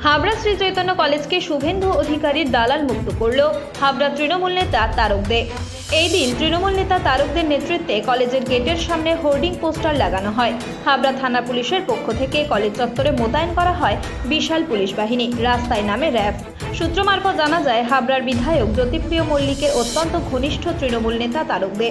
হাবড়া শ্রী চৈতন্য কলেজকে শুভেন্দু অধিকারীর দালাল মুক্ত করল হাবড়া তৃণমূল নেতা তারক দে। এই দিন তৃণমূল নেতা তারক দের নেতৃত্বে কলেজের গেটের সামনে হোর্ডিং পোস্টার লাগানো হয়। হাবড়া থানা পুলিশের পক্ষ থেকে কলেজ চত্বরে মোতায়েন করা হয় বিশাল পুলিশ বাহিনী, রাস্তায় নামে র্যাব। সূত্র মারফত জানা যায়, হাবড়ার বিধায়ক জ্যোতিপ্রিয় মল্লিকের অত্যন্ত ঘনিষ্ঠ তৃণমূল নেতা তারক দে।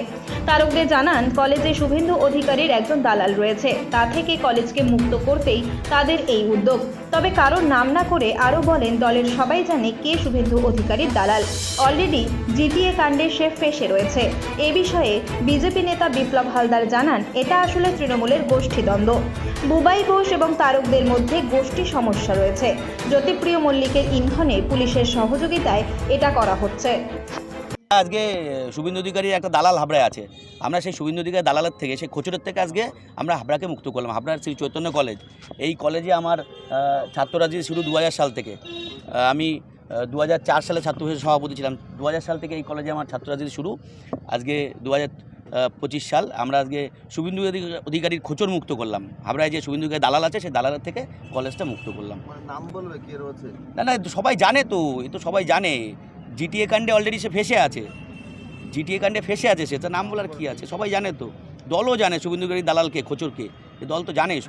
তারক দে জানান, কলেজে শুভেন্দু অধিকারীর একজন দালাল রয়েছে, তা থেকে কলেজকে মুক্ত করতেই তাদের এই উদ্যোগ। তবে কারোর নাম না করে আরও বলেন, দলের সবাই জানে কে শুভেন্দু অধিকারীর দালাল। অলরেডি জিটিএ কাণ্ডে সে ফেঁসে রয়েছে। এ বিষয়ে বিজেপি নেতা বিপ্লব হালদার জানান, এটা আসলে তৃণমূলের গোষ্ঠীদ্বন্দ্ব। বুবাই ঘোষ এবং তারকদের মধ্যে গোষ্ঠী সমস্যা রয়েছে। জ্যোতিপ্রিয় মল্লিকের ইন্ধনে পুলিশের সহযোগিতায় এটা করা হচ্ছে। আজকে শুভেন্দু অধিকারীর একটা দালাল হাবড়ায় আছে। আমরা সেই শুভেন্দু অধিকারী দালালের থেকে, সেই খোঁচরের থেকে আজকে আমরা হাবড়াকে মুক্ত করলাম। হাবড়ার শ্রী চৈতন্য কলেজ, এই কলেজে আমার ছাত্ররাজি শুরু 2000 সাল থেকে। আমি 2004 সালে ছাত্র সভাপতি ছিলাম। 2000 সাল থেকে এই কলেজে আমার ছাত্ররাজি শুরু। আজকে 2025 সাল আমরা আজকে শুভেন্দু অধিকারীর খোঁচর মুক্ত করলাম। হাবড়ায় যে শুভেন্দু অধিকারী দালাল আছে, সেই দালালের থেকে কলেজটা মুক্ত করলাম। নাম বলবে কে রয়েছে? না, সবাই জানে তো, এ তো সবাই জানে। জিটিএ কাণ্ডে অলরেডি সে ফেঁসে আছে। জিটিএ কাণ্ডে ফেঁসে আছে সে, তার নাম বলার কী আছে? সবাই জানে তো, দলও জানে শুভেন্দু অধিকারী দালালকে, খোঁচরকে। এ দল তো জানেই,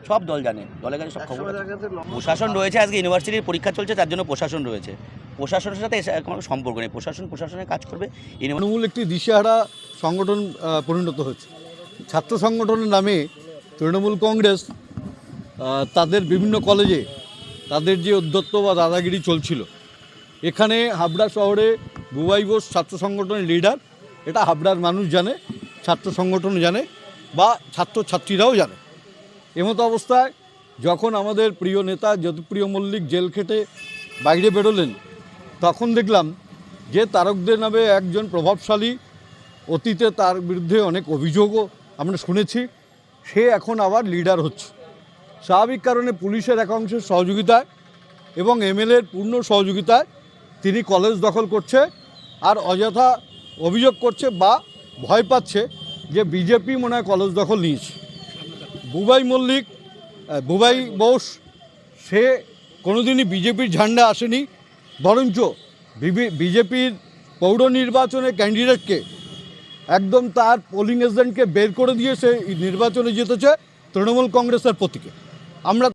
সব দল জানে, দলের কাছে সব খবর আছে। প্রশাসন রয়েছে, আজকে ইউনিভার্সিটির পরীক্ষা চলছে, তার জন্য প্রশাসন রয়েছে। প্রশাসনের সাথে কোনো সম্পর্ক নেই, প্রশাসনের কাজ করবে। তৃণমূল একটি দিশেহারা সংগঠন পরিণত হয়েছে। ছাত্র সংগঠনের নামে তৃণমূল কংগ্রেস তাদের বিভিন্ন কলেজে তাদের যে অধ্যত্ব বা দাদাগিরি চলছিল, এখানে হাবড়া শহরে বুবাই ঘোষ ছাত্র সংগঠনের লিডার, এটা হাবড়ার মানুষ জানে, ছাত্র সংগঠন জানে, বা ছাত্রছাত্রীরাও জানে। এমতো অবস্থায় যখন আমাদের প্রিয় নেতা জ্যোতিপ্রিয় মল্লিক জেল খেটে বাইরে বেরোলেন, তখন দেখলাম যে তারকদের নামে একজন প্রভাবশালী, অতীতে তার বিরুদ্ধে অনেক অভিযোগও আমরা শুনেছি, সে এখন আবার লিডার হচ্ছে। স্বাভাবিক কারণে পুলিশের একাংশের সহযোগিতায় এবং এমএলএর পূর্ণ সহযোগিতায় তিনি কলেজ দখল করছে আর অযথা অভিযোগ করছে বা ভয় পাচ্ছে যে বিজেপি মনে হয় কলেজ দখল নিয়েছে। বুবাই ঘোষ সে কোনোদিনই বিজেপির ঝান্ডা আসেনি, বরঞ্চ বিজেপির পৌর নির্বাচনে ক্যান্ডিডেটকে একদম তার পোলিং এজেন্টকে বের করে দিয়ে সে নির্বাচনে জিতেছে তৃণমূল কংগ্রেসের প্রতীকে। আমরা